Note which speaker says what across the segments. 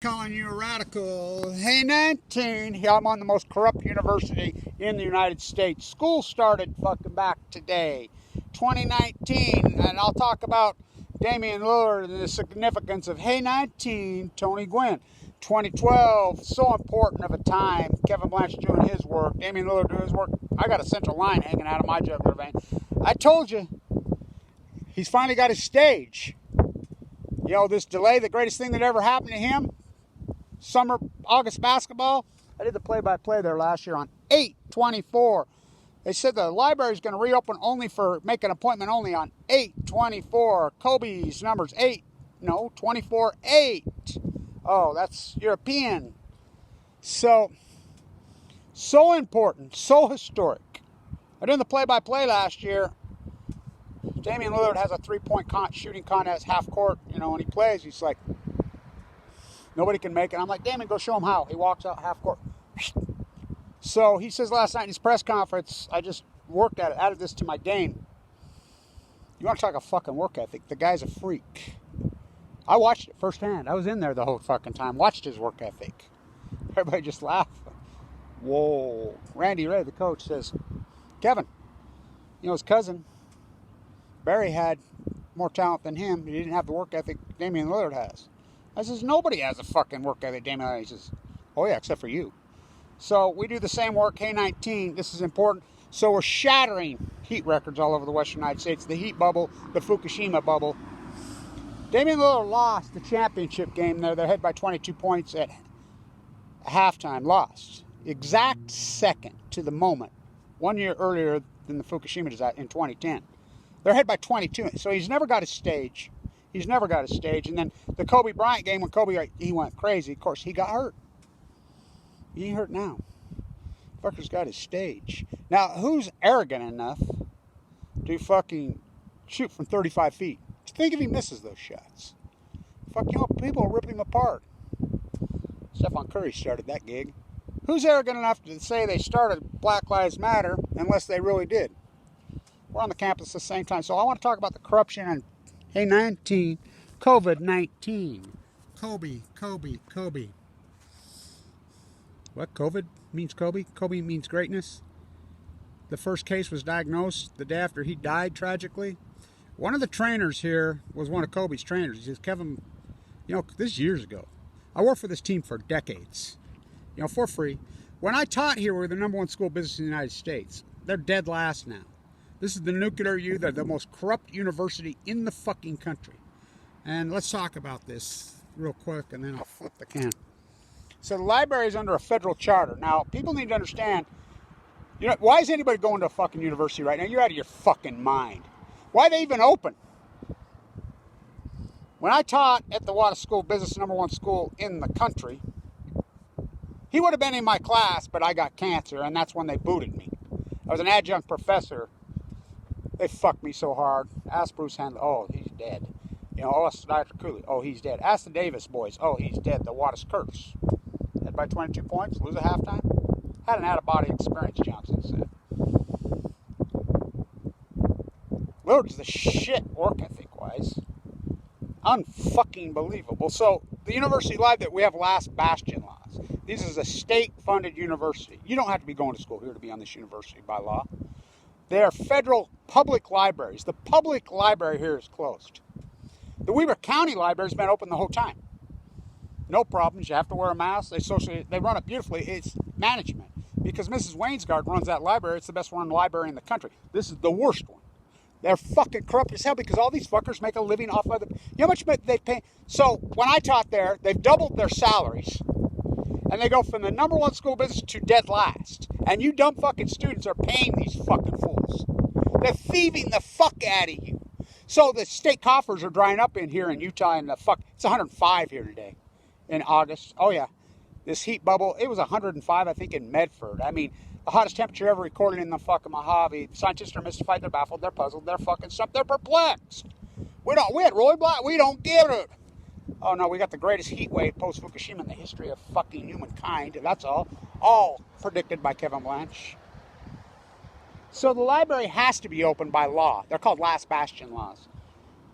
Speaker 1: Calling you a radical. Hey, 19. Yeah, I'm on the most corrupt university in the United States. School started fucking back today, 2019, and I'll talk about Damian Lillard and the significance of Hey 19, Tony Gwynn. 2012, so important of a time. Kevin Blanche doing his work, Damian Lillard doing his work. I got a central line hanging out of my jugular vein. I told you, he's finally got his stage. You know, this delay, the greatest thing that ever happened to him. Summer, August basketball. I did the play-by-play there last year on 8/24. They said the library's going to reopen make an appointment only on 8/24. Kobe's numbers 24/8. Oh, that's European. So important, so historic. I did the play-by-play last year. Damian Lillard has a three-point shooting contest, half court, when he plays, he's like, nobody can make it. I'm like, Damian, go show him how. He walks out half court. So he says last night in his press conference, I just worked at it, added this to my game. You want to talk a fucking work ethic? The guy's a freak. I watched it firsthand. I was in there the whole fucking time. Watched his work ethic. Everybody just laughed. Whoa. Randy Ray, the coach, says, Kevin, his cousin, Barry, had more talent than him. He didn't have the work ethic Damian Lillard has. I says, nobody has a fucking work ethic, Damian. He says, oh yeah, except for you. So we do the same work, K19. This is important. So we're shattering heat records all over the Western United States. The heat bubble, the Fukushima bubble. Damian Lillard lost the championship game there. They're ahead by 22 points at halftime. Lost. Exact second to the moment. 1 year earlier than the Fukushima disaster in 2010. They're ahead by 22. So he's never got his stage. He's never got a stage. And then the Kobe Bryant game, when Kobe, he went crazy. Of course, he got hurt. He ain't hurt now. Fucker's got his stage. Now, who's arrogant enough to fucking shoot from 35 feet? Think if he misses those shots. People will rip him apart. Stephon Curry started that gig. Who's arrogant enough to say they started Black Lives Matter unless they really did? We're on the campus at the same time. So I want to talk about the corruption and Hey 19, COVID-19. Kobe. What? COVID means Kobe? Kobe means greatness. The first case was diagnosed the day after he died, tragically. One of the trainers here was one of Kobe's trainers. He says, Kevin, this is years ago. I worked for this team for decades, for free. When I taught here, we were the #1 school business in the United States. They're dead last now. This is the nuclear U. They're the most corrupt university in the fucking country. And let's talk about this real quick, and then I'll flip the can. So the library is under a federal charter. Now, people need to understand, why is anybody going to a fucking university right now? You're out of your fucking mind. Why are they even open? When I taught at the Water School, business #1 school in the country, he would have been in my class, but I got cancer, and that's when they booted me. I was an adjunct professor. They fucked me so hard. Ask Bruce Handler. Oh, he's dead. Ask Dr. Cooley. Oh, he's dead. Ask the Davis boys. Oh, he's dead. The Waters curse. Head by 22 points. Lose at halftime. Had an out-of-body experience, Johnson said. Willard's the shit work ethic-wise. Unfucking believable. So, the university lied that we have last bastion laws. This is a state-funded university. You don't have to be going to school here to be on this university by law. They are federal public libraries. The public library here is closed. The Weber County Library has been open the whole time. No problems. You have to wear a mask. They run it beautifully. It's management. Because Mrs. Wainsgard runs that library. It's the best run library in the country. This is the worst one. They're fucking corrupt as hell because all these fuckers make a living off of it. You know how much they pay? So when I taught there, they've doubled their salaries. And they go from the #1 school business to dead last. And you dumb fucking students are paying these fucking fools. They're thieving the fuck out of you. So the state coffers are drying up in here in Utah and it's 105 here today in August. Oh yeah. This heat bubble, it was 105 I think in Medford. I mean, the hottest temperature ever recorded in the fucking Mojave. Scientists are mystified, they're baffled, they're puzzled, they're fucking stumped, they're perplexed. We had Roy Black, we don't get it. Oh no, we got the greatest heat wave post-Fukushima in the history of fucking humankind. That's all. All predicted by Kevin Blanche. So the library has to be open by law. They're called last bastion laws.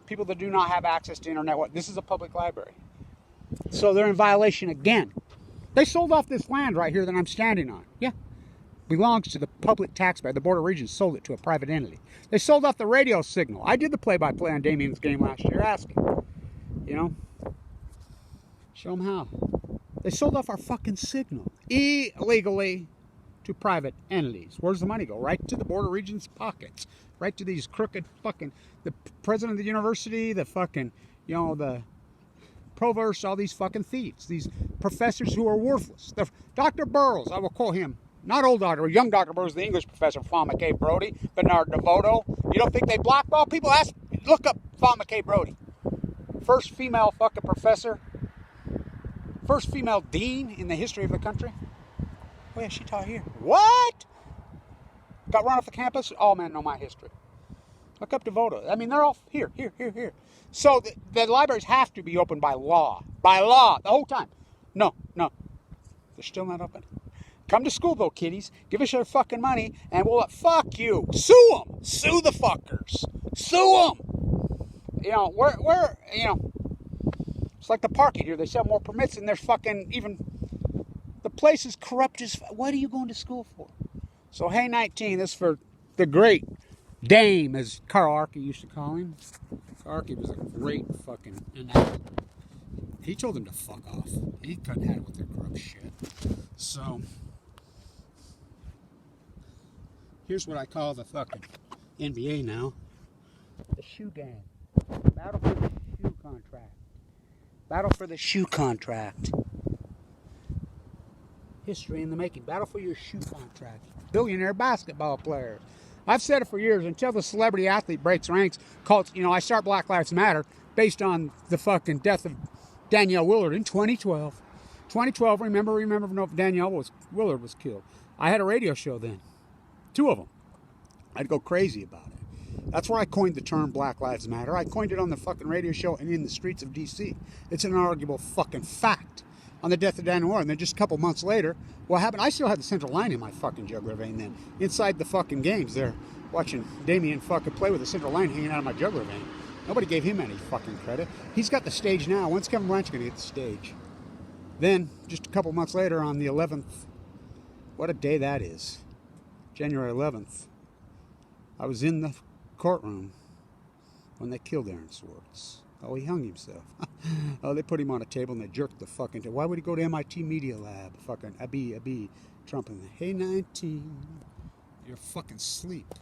Speaker 1: People that do not have access to internet, this is a public library. So they're in violation again. They sold off this land right here that I'm standing on. Yeah. Belongs to the public taxpayer. The Board of Regents sold it to a private entity. They sold off the radio signal. I did the play-by-play on Damian's game last year. Ask him. You know? Show them how. They sold off our fucking signal. Illegally to private entities. Where's the money go? Right to the Board of Regents' pockets. Right to these crooked fucking... The president of the university, the fucking... You know, the... provost, all these fucking thieves. These professors who are worthless. Dr. Burroughs, I will quote him. Not old doctor, young Dr. Burroughs, the English professor, Fawn McKay Brody, Bernard DeVoto. You don't think they blackball people? Look up Fawn McKay Brody. First female fucking professor. First female dean in the history of the country. Oh yeah, she taught here. What? Got run off the campus? All men know my history. Look up DeVoto. I mean, they're all here. So the libraries have to be open by law. By law, the whole time. No. They're still not open. Come to school, though, kiddies. Give us your fucking money, and we'll fuck you. Sue them. Sue the fuckers. Sue them. You know, it's like the parking here. They sell more permits, and there's fucking even... The place is corrupt as... What are you going to school for? So, hey, 19, this is for the great Dame, as Carl Archie used to call him. Archie was a great fucking enactor. He told them to fuck off. He couldn't have it with their corrupt shit. So... Here's what I call the fucking NBA now. The shoe gang. Battle for the shoe contract. Battle for the shoe contract. History in the making. Battle for your shoe contract. Billionaire basketball players. I've said it for years. Until the celebrity athlete breaks ranks, I start Black Lives Matter based on the fucking death of Danielle Willard in 2012. 2012, remember Danielle Willard was killed. I had a radio show then. 2 of them. I'd go crazy about it. That's where I coined the term Black Lives Matter. I coined it on the fucking radio show and in the streets of D.C. It's an inarguable fucking fact. On the death of Danielle Willard. And then just a couple months later, what happened? I still had the central line in my fucking jugular vein then. Inside the fucking games there, watching Damian fucking play with the central line hanging out of my jugular vein. Nobody gave him any fucking credit. He's got the stage now. When's Kevin Blanchard going to get the stage? Then, just a couple months later, on the 11th, what a day that is. January 11th, I was in the courtroom when they killed Aaron Swartz. Oh, he hung himself. Oh, they put him on a table and they jerked the fucking... Why would he go to MIT Media Lab? Fucking Abi, Trump and hey, 19, you're fucking sleep.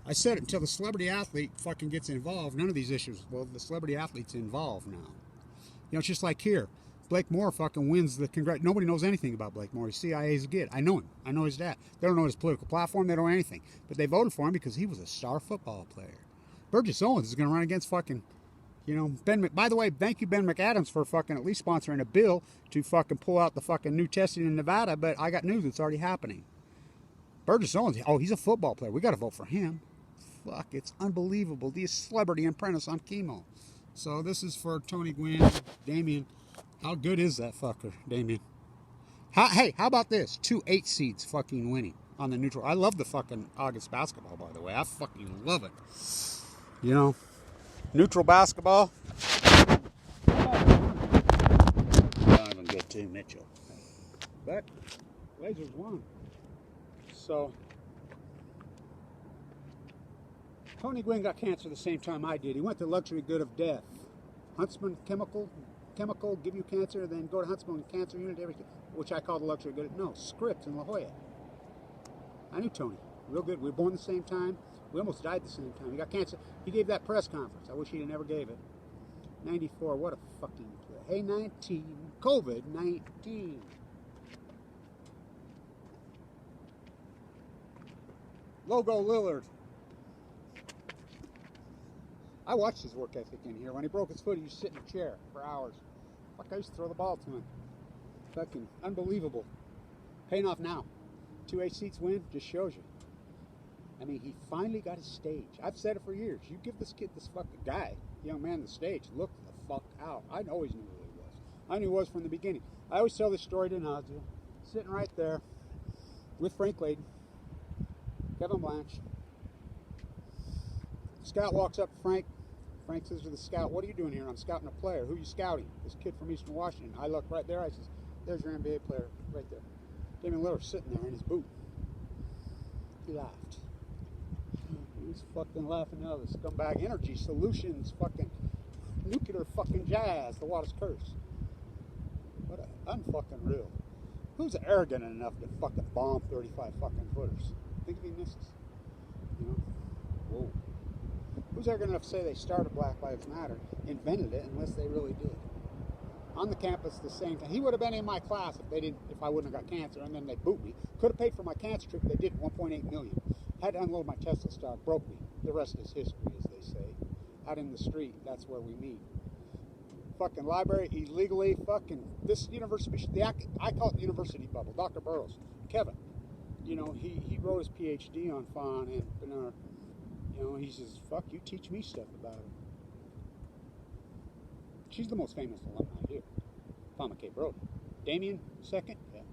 Speaker 1: I said it until the celebrity athlete fucking gets involved. None of these issues. Well, the celebrity athlete's involved now. You know, it's just like here. Blake Moore fucking wins the congrats. Nobody knows anything about Blake Moore. He's CIA's kid. I know him. I know his dad. They don't know his political platform. They don't know anything. But they voted for him because he was a star football player. Burgess Owens is going to run against fucking, By the way, thank you, Ben McAdams, for fucking at least sponsoring a bill to fucking pull out the fucking new testing in Nevada. But I got news. It's already happening. Burgess Owens, he's a football player. We got to vote for him. Fuck, it's unbelievable. The celebrity apprentice on chemo. So this is for Tony Gwynn, Damian. How good is that fucker, Damian? How about this? 2 8 seeds fucking winning on the neutral. I love the fucking August basketball, by the way. I fucking love it. Neutral basketball. Don't even get to Mitchell. But Blazers won. So Tony Gwynn got cancer the same time I did. He went to luxury good of death. Huntsman chemical, give you cancer, then go to Huntsman Cancer Unit, everything, which I call the luxury good. No, Scripps in La Jolla. I knew Tony, real good. We were born the same time. We almost died the same time. He got cancer. He gave that press conference. I wish he'd never gave it. 94, what a fucking play. Hey, 19, COVID-19. Logo Lillard. I watched his work ethic in here. When he broke his foot, he used to sit in a chair for hours. Fuck, I used to throw the ball to him. Fucking unbelievable. Paying off now. 2 8 seats win, just shows you. I mean, he finally got his stage. I've said it for years. You give this kid, this fucking guy, young man, the stage, look the fuck out. I always knew who he was. I knew he was from the beginning. I always tell this story to Nadia. Sitting right there with Frank Layden, Kevin Blanche. Scott walks up to Frank. Frank says to the scout, what are you doing here? I'm scouting a player. Who are you scouting? This kid from Eastern Washington. I look right there. I says, there's your NBA player right there. Damian Lillard sitting there in his boot. He laughed. He was fucking laughing out of the scumbag energy solutions, fucking nuclear fucking jazz, the water's curse. What a unfucking real. Who's arrogant enough to fucking bomb 35 fucking footers? Think if he misses. You know? Whoa. Who's arrogant enough to say they started Black Lives Matter, invented it, unless they really did? On the campus, the same thing. He would have been in my class if I wouldn't have got cancer, and then they boot me. Could have paid for my cancer trip. They did 1.8 million. Had to unload my Tesla stock. Broke me. The rest is history, as they say. Out in the street, that's where we meet. Fucking library illegally. Fucking this university. I call it university bubble. Dr. Burroughs, Kevin. You know, he wrote his PhD on Fawn and Bernard. You know, he says, "Fuck, you teach me stuff about her." She's the most famous alumni here. Fama K. Brody. Damian, second? Yeah.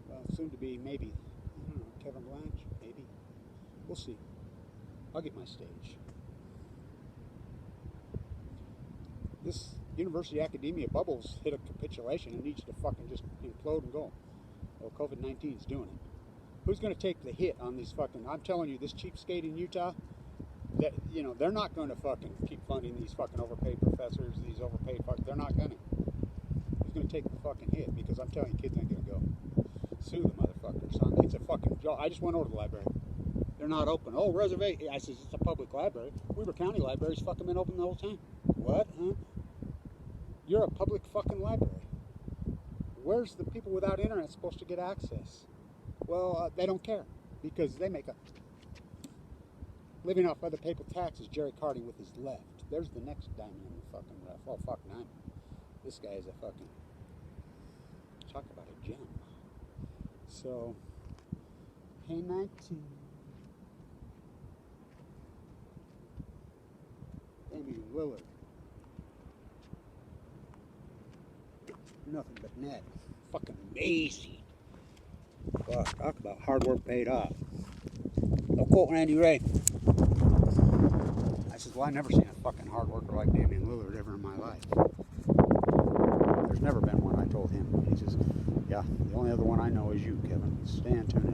Speaker 1: Well, soon to be, maybe. I don't know, Kevin Blanche? Maybe. We'll see. I'll get my stage. This university academia bubble's hit a capitulation and needs to fucking just implode and go. Well, COVID-19 is doing it. Who's going to take the hit on these fucking... I'm telling you, this cheapskate in Utah... that, you know, they're not going to fucking keep funding these fucking overpaid professors, these overpaid fuckers. They're not going to. Who's going to take the fucking hit? Because I'm telling you, kids ain't going to go. Sue the motherfuckers. It's a fucking job. I just went over to the library. They're not open. Oh, reservation. I says, it's a public library. Weaver County Library's fucking been open the whole time. What? Huh? You're a public fucking library. Where's the people without internet supposed to get access? Well, they don't care. Because they make a... living off other people's taxes, Jerry Carding with his left. There's the next diamond in the fucking rough. Oh, fuck, nine. This guy is a fucking... talk about a gem. So, hey, 19. Damian Willard. Nothing but net. Fucking amazing. Fuck, talk about hard work paid off. Don't quote Randy Ray. I said, well, I've never seen a fucking hard worker like Damian Lillard ever in my life. There's never been one, I told him. He says, yeah, the only other one I know is you, Kevin. Stand tuned.